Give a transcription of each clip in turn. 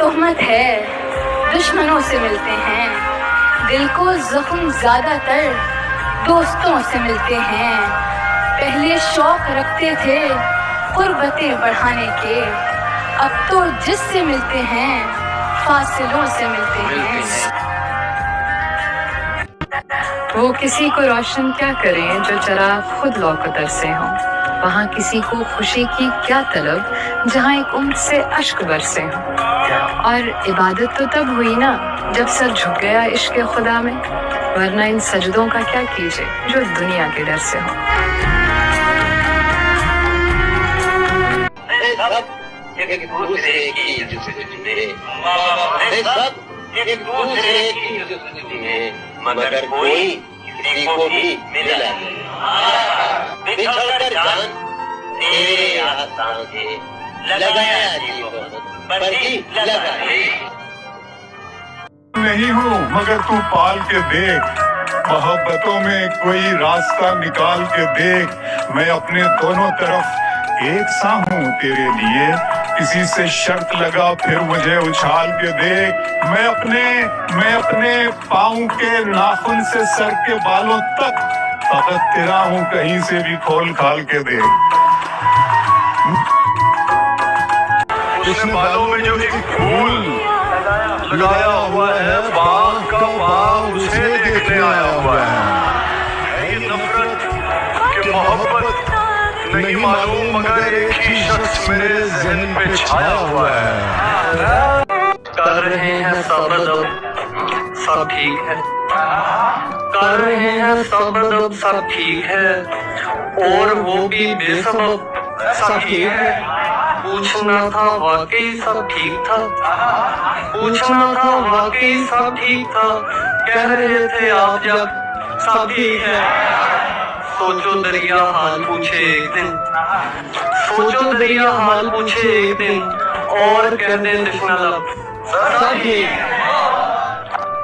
तोहमत है दुश्मनों से मिलते हैं, दिल को जख्म ज्यादातर दोस्तों से मिलते हैं। पहले शौक रखते थे कुर्बतें बढ़ाने के, अब तो जिससे मिलते हैं फासिलों से मिलते हैं। वो किसी को रोशन क्या करें जो चिराग खुद लौकतर से हों। वहाँ किसी को खुशी की क्या तलब जहाँ एक उम्र से अश्क बरसे हों। और इबादत तो तब हुई ना जब सर झुक गया इश्क खुदा में, वरना इन सजदों का क्या कीजिए जो दुनिया के डर से हो। एक दूसरे की जुस्ती में, मगर कोई किसी को भी मिला नहीं। बिछड़कर जान तेरे आसान से लगाया जीवन पर ही लगाए। नहीं हूँ मगर तू पाल के देख, मोहब्बतों में कोई रास्ता निकाल के देख। मैं अपने दोनों तरफ एक सा हूँ तेरे लिए, किसी से शर्त लगा फिर मुझे उछाल के देख। मैं अपने पाँव के नाखून से सर के बालों तक फकत तेरा हूँ, कहीं से भी खोल खाल के देख। उसने बालों में जो एक फूल लगाया हुआ है, बाग का बाग उसे देखने आया हुआ है। ये नफरत कि मोहब्बत नहीं मालूम, मगर एक ही शख्स मेरे ज़हन पे छाया हुआ है। कर रहे हैं सब सब ठीक है, कर रहे हैं सब ठीक है, और वो भी बेसबब सब ठीक है। पूछना था वाकई सब ठीक था, पूछना था वाकई सब ठीक था, कह रहे थे आप जब सब ठीक है। सोचो दरिया हाल पूछे एक दिन, सोचो दरिया हाल पूछे एक दिन, और कह दे तृष्णा लब सब ठीक।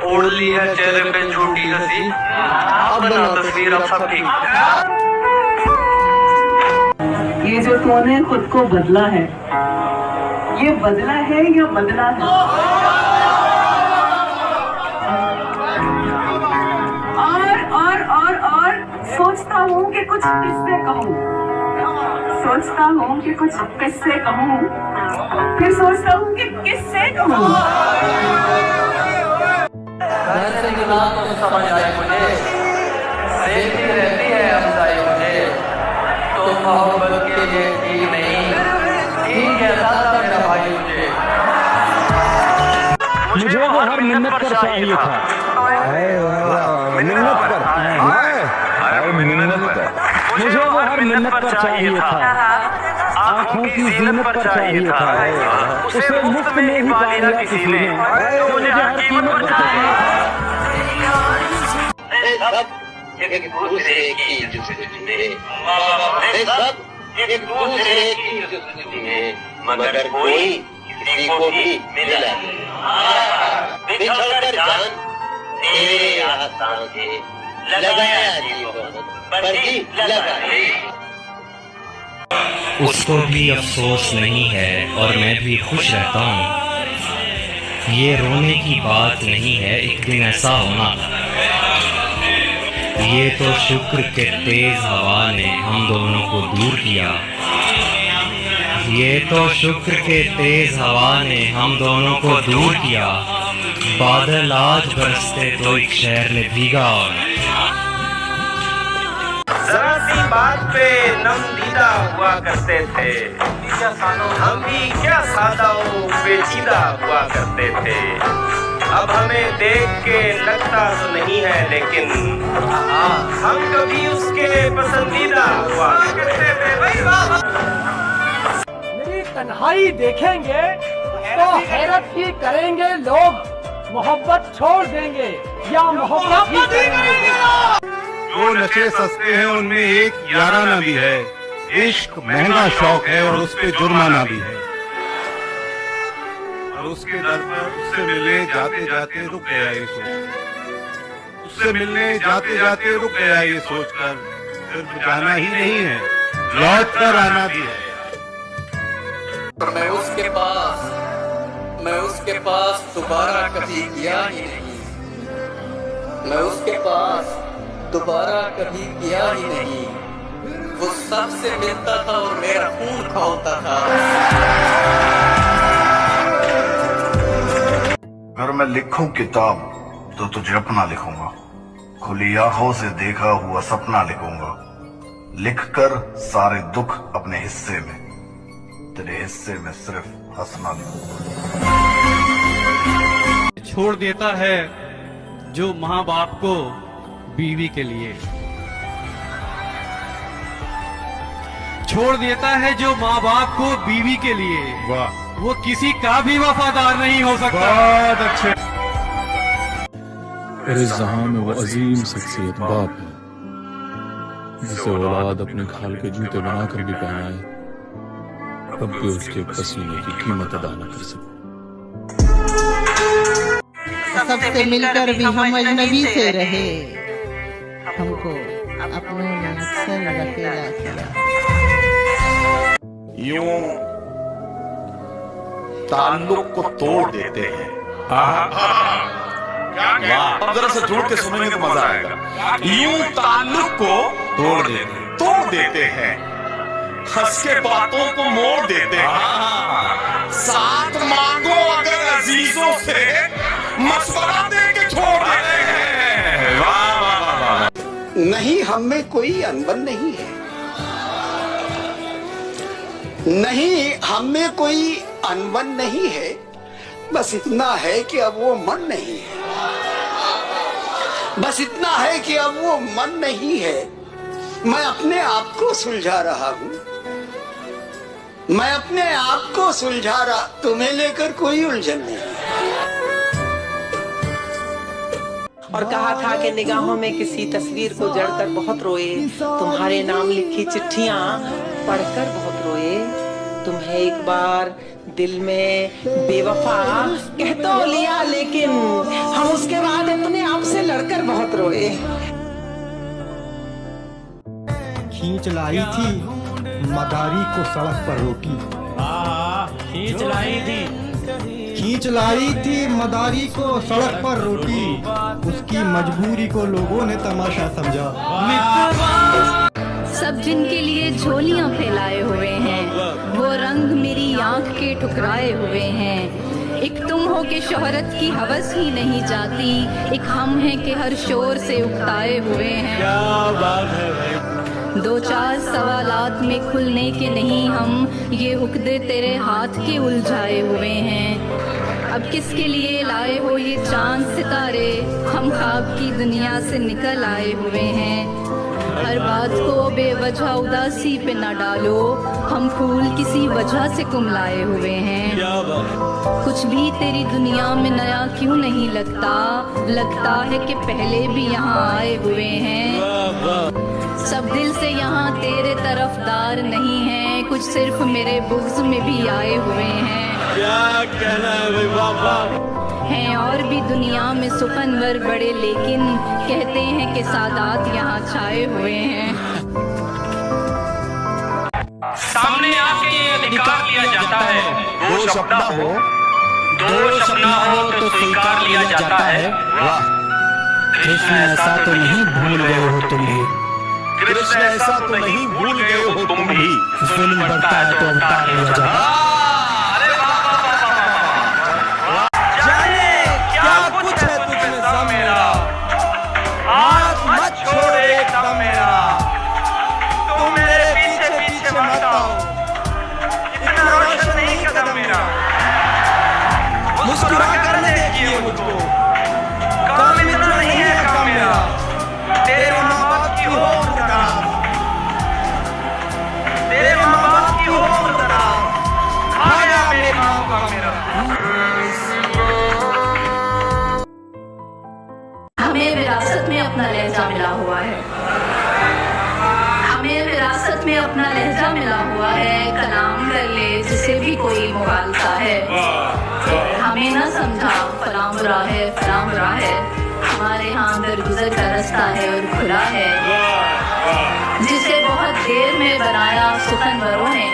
ओढ़ ली है चेहरे पे छोटी हंसी, अब बना तस्वीर अब सब ठीक। ये जो तूने खुद को बदला है, ये बदला है या बदला है? और सोचता हूँ कि कुछ किससे कहूँ, सोचता हूँ कि कुछ किससे कहूँ, फिर सोचता हूँ कि किससे कहूँ। घर से निकाला तो समझ आए मुझे, देखती रहती है हमसाई मुझे, तो मोहब्बत के लिए ठीक नहीं, ठीक कहता था मेरा भाई मुझे। मुझे वो हर मिन्नत पर चाहिए था, मिन्नत पर, मुझे वो हर मिन्नत पर चाहिए था, आँखों की ज़ीनत पर चाहिए था, उसे मुफ्त में ही पा लिया किसी ने, मुझे हर कीमत पर चाहिए था। एक दूसरे की जुस्ती में, एक दूसरे की जुस्ती में, मगर कोई किसी को भी मिला नहीं। बिछड़कर जान तेरे आसान से लगाया जीवन पर ही लगाए। उसको भी अफसोस नहीं है और मैं भी खुश रहता हूँ। ये रोने की बात नहीं है, एक दिन ऐसा होना था। ये तो शुक्र के तेज हवा ने हम दोनों को दूर किया, ये तो शुक्र के तेज हवा ने हम दोनों को दूर किया। बादल आज बरसते तो एक शहर में भीगा, और जरा सी बात पे नम दीदा हुआ करते थे हम भी, क्या सादा पेचीदा हुआ करते थे। अब हमें देख के लगता तो नहीं है, लेकिन हम कभी उसके पसंदीदा हुआ करते थे। मेरी तन्हाई देखेंगे तो हैरत ही करेंगे लोग, मोहब्बत छोड़ देंगे या मोहब्बत ही करेंगे। जो नशे सस्ते हैं उनमें एक याराना भी है, इश्क महंगा शौक है और उस पे जुर्माना भी है। और उसके दर पर उससे मिलने जाते जाते रुक गया ये सोच, उससे मिलने जाते जाते रुक गया ये सोचकर सिर्फ जाना ही नहीं है, लौट कर आना भी है। मैं उसके पास, मैं उसके पास दोबारा कभी गया ही नहीं, मैं उसके पास दोबारा कभी गया ही नहीं। वो सबसे मिलता था और मेरा खून खौलता था। अगर मैं लिखूं किताब तो तुझे अपना लिखूंगा, खुली आंखों से देखा हुआ सपना लिखूंगा, लिखकर सारे दुख अपने हिस्से में, तेरे हिस्से में सिर्फ हंसना लिखूंगा। छोड़ देता है जो माँ बाप को बीवी के लिए, छोड़ देता है जो माँ बाप को बीवी के लिए, वाह, वो किसी का भी वफादार नहीं हो सकता। बहुत अच्छे। इस जहां में वो अजीम शख्सियत बाप है जिसे औलाद अपने खाल के जूते बनाकर भी पहनाए, तब भी उसके पसीने की कीमत अदा न कर सके। सबसे मिलकर भी हम अजनबी से रहे, हमको अपनों ने अक्सर अकेला किया। यूं ताल्लुक को तोड़ देते हैं। अब जरा से जोड़ के सुनेंगे तो मजा आएगा। यूं ताल्लुक को तोड़ देते हैं, हंस के बातों को मोड़ देते हैं, साथ मांगो अगर अजीजों से मशवरा दे के छोड़ देते हैं। वाह वाह वाह। नहीं, हम में कोई अनबन नहीं है, नहीं हम में कोई अनबन नहीं है, बस इतना है कि अब वो मन नहीं है, बस इतना है कि अब वो मन नहीं है। मैं अपने आप को सुलझा रहा हूँ, मैं अपने आप को सुलझा रहा, तुम्हें लेकर कोई उलझन नहीं। और कहा था कि निगाहों में किसी तस्वीर को जड़कर बहुत रोए, तुम्हारे नाम लिखी चिट्ठियां पढ़कर बहुत रोए, तुम्हें एक बार दिल में बेवफा कह तो लिया, लेकिन हम उसके बाद अपने आप से लड़कर बहुत रोए। खींच लाई थी मदारी को सड़क पर रोकी, खींच लाई थी मदारी को सड़क पर रोकी, उसकी मजबूरी को लोगों ने तमाशा समझा। सब जिनके लिए झोलियां फैलाए हुए हैं, वो रंग मेरी आंख के ठुकराए हुए हैं। एक तुम हो के शोहरत की हवस ही नहीं जाती, एक हम हैं कि हर शोर से उकताए हुए हैं। क्या बात है भाई। दो चार सवालात में खुलने के नहीं हम, ये उकदे तेरे हाथ के उलझाए हुए हैं। अब किसके लिए लाए हो ये चांद सितारे, हम ख्वाब की दुनिया से निकल आए हुए हैं। हर बात को बेवजह उदासी पे न डालो, हम फूल किसी वजह से कुमलाए हुए हैं। कुछ भी तेरी दुनिया में नया क्यों नहीं लगता, लगता है कि पहले भी यहाँ आए हुए हैं। सब दिल से यहाँ तेरे तरफदार नहीं हैं, कुछ सिर्फ मेरे बुग़्ज़ में भी आए हुए हैं। क्या कहना है भाई बाबा। हैं और भी दुनिया में सुखनवर बड़े, लेकिन कहते हैं कि सादात यहाँ छाए हुए हैं। सामने आके ये अधिकार लिया जाता है, दोष अपना हो, दोष अपना हो तो स्वीकार लिया जाता है। वाह कृष्ण, ऐसा तो नहीं भूल गए हो तुम भी, कृष्ण ऐसा तो नहीं भूल गए हो तुम भी, जुल्म बढ़ता है तो अवतार लिया जाता है। मुस्कुरा करने देखिए मुझको, काम इतना नहीं है काम मेरा, तेरे माँ बाप की हो दराज, तेरे माँ बाप की हो दराज, खा गया मेरे माँ बाप मेरा। हमें विरासत में अपना लहजा मिला हुआ है, हमें विरासत में अपना लहजा मिला हुआ है। कलाम कर ले जिसे भी कोई मुगालता है, हमें ना समझा फलां बुरा है फलां बुरा है, हमारे यहाँ दरगुजर का रास्ता है और खुला है। जिसे बहुत देर में बनाया सुखनवरों ने,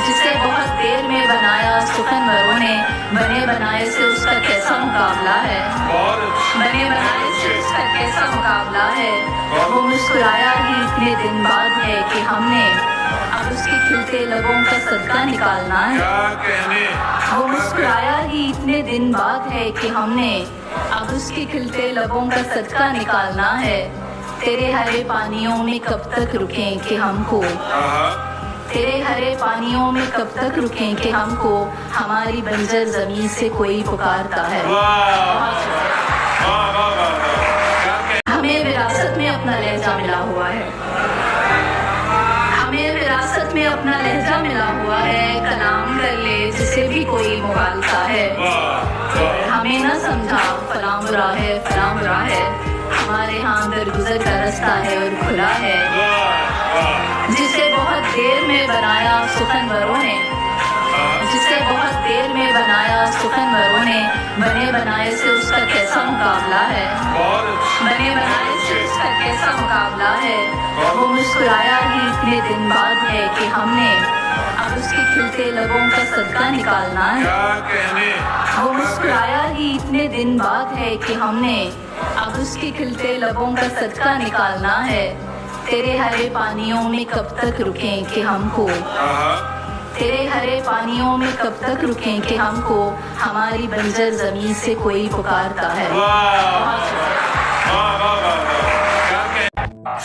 जिसे बहुत देर में बनाया सुखनवरों ने, बने बनाए से उसका कैसा मुकाबला है, बने बनाए से उसका कैसा मुकाबला है। वो मुस्कुराया ही इतने दिन बाद है कि हमने अब उसके खिलते लबों का सदका निकालना है। वो मुस्कुराया ही इतने दिन बाद है कि हमने अब उसके खिलते लबों का सदका निकालना है। तेरे हरे पानियों में कब तक रुकें कि हमको, तेरे हरे पानियों में कब तक रुकें कि हमको हमारी बंजर जमीन से कोई पुकारता है। हमें विरासत में अपना लहजा मिला हुआ है, हमें विरासत में अपना लहजा मिला हुआ है। कलाम कर ले जिसे भी कोई मुगालता है। हमें न समझा फलां बुरा है, फलां बुरा है। हमारे यहाँ दरगुजर का रास्ता है और खुला है। जिसे बहुत देर में बनाया सुखनवरों ने, जिसे बहुत देर में बनाया सुखनवरों ने, बने बनाए से उसका कैसा मुकाबला है, बने बनाए से उसका कैसा मुकाबला है। वो मुस्कुराया ही इतने दिन बाद है कि हमने अब उसके खिलते लबों का सदका निकालना है। वो मुस्कुराया ही इतने दिन बाद है कि हमने अब उसके खिलते लबों का सदका निकालना है। तेरे हरे पानियों में कब तक रुकें कि हमको, तेरे हरे पानियों में कब तक रुकें कि हमको हमारी बंजर जमीन से कोई पुकारता है।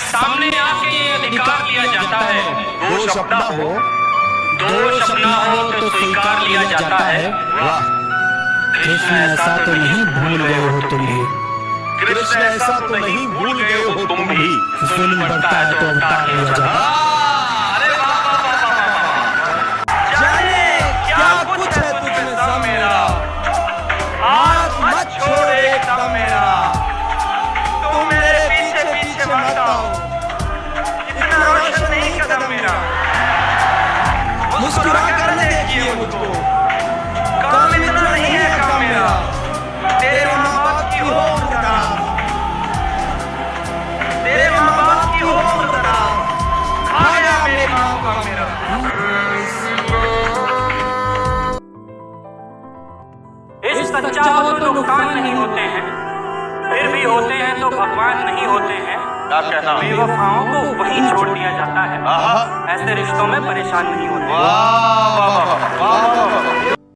सामने आके ये अधिकार लिया जाता है, दोष अपना हो, दोष अपना हो तो स्वीकार लिया जाता है। वाह कृष्ण ऐसा तो नहीं भूल गए हो तुम भी, कृष्ण ऐसा तो नहीं भूल गए हो तुम भी। जुल्म बढ़ता है तो अवतार लिया जाता है। क्या कुछ है तुझमें सा मेरा, हाथ मत छोड़ एकदम मेरा। तू मेरे पीछे पीछे मत आओ, इतना रोशन नहीं कदम मेरा। मुस्कुरा कर देखिए मुझको, काम इतना नहीं है काम मेरा। तेरे माँ बाप की हो मुस्कुराहट, तेरे माँ बाप की हो मुस्कुराहट, आया मेरी माँ का मेरा। इस सच्चा हो तो नुकसान नहीं होते हैं, फिर भी होते हैं तो भगवान नहीं होते हैं। बेवफाओं को वहीं छोड़ दिया जाता है, ऐसे रिश्तों में परेशान नहीं होते।